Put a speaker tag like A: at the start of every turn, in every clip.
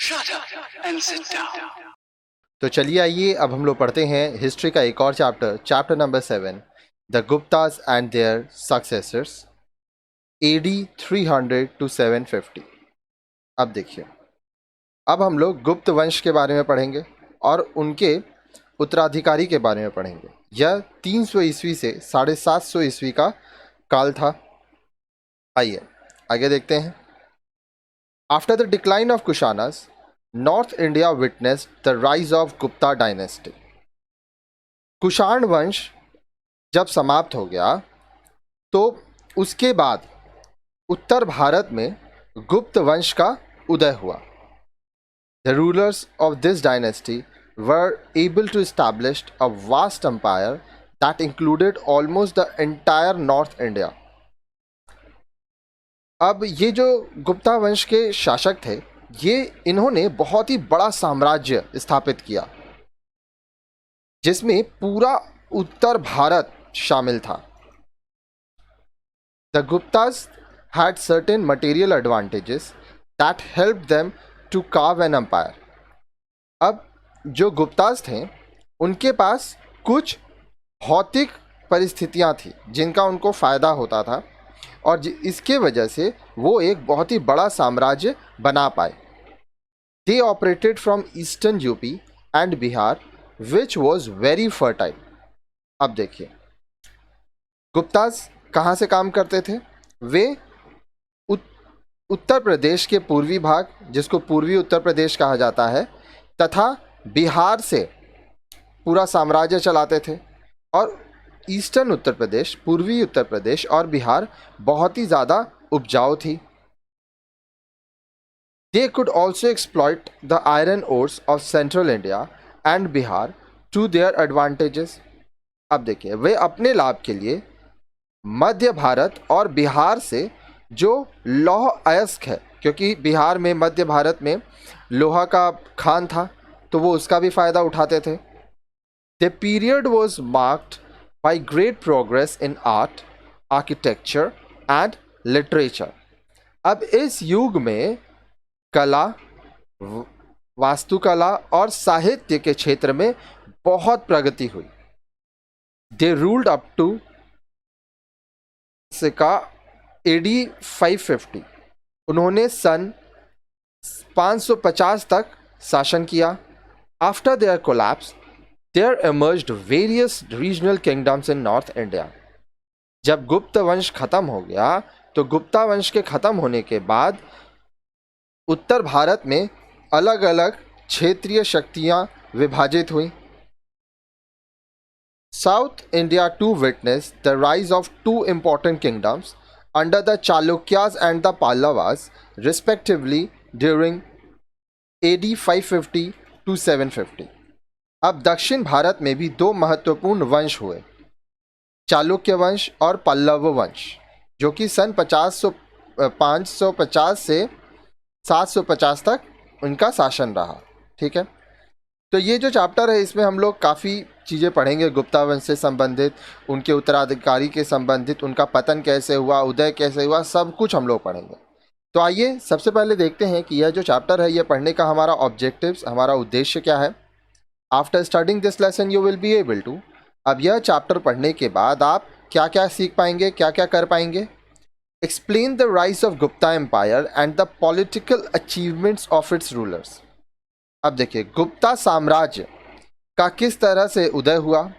A: Shut up and sit down.
B: तो चलिए आइए अब हम लोग पढ़ते हैं हिस्ट्री का एक और chapter number 7, the Guptas and their successors, AD 300 to 750। अब देखिए, अब हम लोग गुप्त वंश के बारे में पढ़ेंगे और उनके उत्तराधिकारी के बारे में पढ़ेंगे। यह 300 ईस्वी से 750 ईस्वी का काल था। आइए आगे देखते हैं। After the decline of Kushanas, north India witnessed the rise of Gupta dynasty. Kushan वंश जब समाप्त हो गया तो उसके बाद उत्तर भारत में गुप्त वंश का उदय हुआ। The rulers of this dynasty were able to establish a vast empire that included almost the entire North India. अब ये जो गुप्ता वंश के शासक थे, ये इन्होंने बहुत ही बड़ा साम्राज्य स्थापित किया जिसमें पूरा उत्तर भारत शामिल था। The Guptas had certain material advantages that helped them to carve an empire. अब जो गुप्तास थे उनके पास कुछ भौतिक परिस्थितियां थी जिनका उनको फ़ायदा होता था और इसके वजह से वो एक बहुत ही बड़ा साम्राज्य बना पाए। दे operated from eastern UP and Bihar which was very fertile. अब देखिए, गुप्तास कहाँ से काम करते थे? वे उत्तर प्रदेश के पूर्वी भाग, जिसको पूर्वी उत्तर प्रदेश कहा जाता है, तथा बिहार से पूरा साम्राज्य चलाते थे। और ईस्टर्न उत्तर प्रदेश, पूर्वी उत्तर प्रदेश और बिहार बहुत ही ज़्यादा उपजाऊ थी। They could also exploit the iron ores of central India and Bihar to their advantages. अब देखिए, वे अपने लाभ के लिए मध्य भारत और बिहार से जो लौह अयस्क है, क्योंकि बिहार में, मध्य भारत में लोहा का खान था, तो वो उसका भी फ़ायदा उठाते थे। The period was marked by great progress in art, architecture and literature. अब इस युग में कला, वास्तुकला और साहित्य के क्षेत्र में बहुत प्रगति हुई। दे रूल्ड अप टू का AD 550। उन्होंने सन 550 तक शासन किया। After their collapse, there emerged various regional kingdoms in North India. जब गुप्त वंश खत्म हो गया तो गुप्ता वंश के खत्म होने के बाद उत्तर भारत में अलग अलग क्षेत्रीय शक्तियां विभाजित हुई। South India too witnessed the rise of two important kingdoms under the Chalukyas and the Pallavas, respectively, during AD 550 to 750। अब दक्षिण भारत में भी दो महत्वपूर्ण वंश हुए, चालुक्य वंश और पल्लव वंश, जो कि सन 550 से 750 तक उनका शासन रहा। ठीक है, तो ये जो चैप्टर है इसमें हम लोग काफ़ी चीज़ें पढ़ेंगे गुप्ता वंश से संबंधित, उनके उत्तराधिकारी के संबंधित, उनका पतन कैसे हुआ, उदय कैसे हुआ, सब कुछ हम लोग पढ़ेंगे। तो आइए सबसे पहले देखते हैं कि यह जो चैप्टर है, यह पढ़ने का हमारा ऑब्जेक्टिव्स, हमारा उद्देश्य क्या है। After studying this lesson you will be able to, अब यह चैप्टर पढ़ने के बाद आप क्या क्या सीख पाएंगे, क्या क्या कर पाएंगे। Explain the rise of Gupta empire and the political achievements of its rulers. अब देखिए, गुप्ता साम्राज्य का किस तरह से उदय हुआ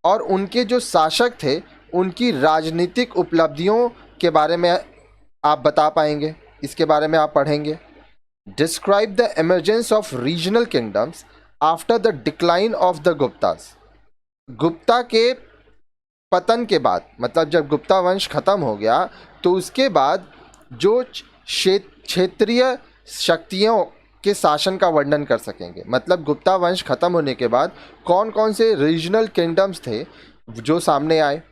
B: और उनके जो शासक थे उनकी राजनीतिक उपलब्धियों के बारे में आप बता पाएंगे, इसके बारे में आप पढ़ेंगे। Describe the emergence of regional kingdoms after the decline of the Guptas. Gupta के पतन के बाद, मतलब जब गुप्ता वंश खत्म हो गया तो उसके बाद जो क्षेत्रीय शक्तियों के शासन का वर्णन कर सकेंगे। मतलब गुप्ता वंश खत्म होने के बाद कौन कौन से रीजनल किंगडम्स थे जो सामने आए।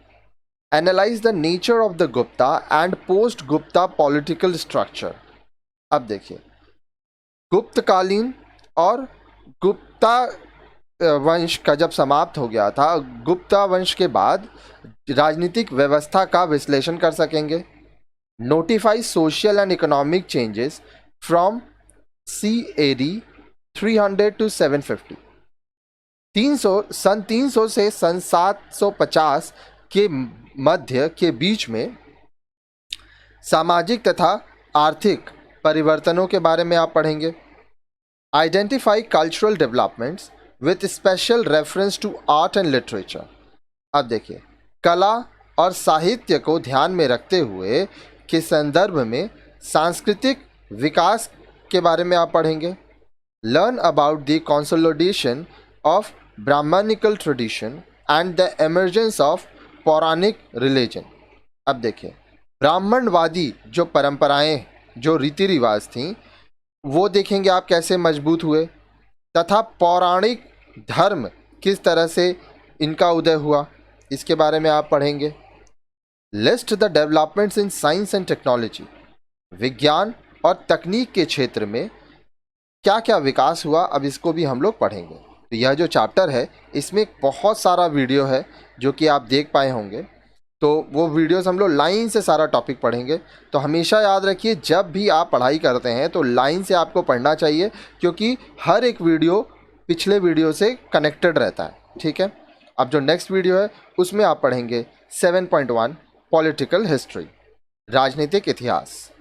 B: Analyse the nature of the Gupta and post Gupta political structure. अब देखिए, गुप्तकालीन और गुप्ता वंश का जब समाप्त हो गया था, गुप्ता वंश के बाद राजनीतिक व्यवस्था का विश्लेषण कर सकेंगे। Notify social and economic changes from CAD 300 to 750। 300 से सन 750 के मध्य के बीच में सामाजिक तथा आर्थिक परिवर्तनों के बारे में आप पढ़ेंगे। Identify cultural developments with special reference to art and literature. अब देखिए, कला और साहित्य को ध्यान में रखते हुए के संदर्भ में सांस्कृतिक विकास के बारे में आप पढ़ेंगे। Learn about the consolidation of brahmanical tradition and the emergence of puranic religion. अब देखिए, ब्राह्मणवादी जो परंपराएं, जो रीति रिवाज थीं, वो देखेंगे आप कैसे मजबूत हुए, तथा पौराणिक धर्म किस तरह से इनका उदय हुआ, इसके बारे में आप पढ़ेंगे। List the developments in science and technology. विज्ञान और तकनीक के क्षेत्र में क्या क्या विकास हुआ, अब इसको भी हम लोग पढ़ेंगे। तो यह जो चैप्टर है इसमें बहुत सारा वीडियो है जो कि आप देख पाए होंगे, तो वो वीडियोस हम लोग लाइन से सारा टॉपिक पढ़ेंगे। तो हमेशा याद रखिए, जब भी आप पढ़ाई करते हैं तो लाइन से आपको पढ़ना चाहिए, क्योंकि हर एक वीडियो पिछले वीडियो से कनेक्टेड रहता है। ठीक है, अब जो नेक्स्ट वीडियो है उसमें आप पढ़ेंगे 7.1 पॉलिटिकल हिस्ट्री, राजनीतिक इतिहास।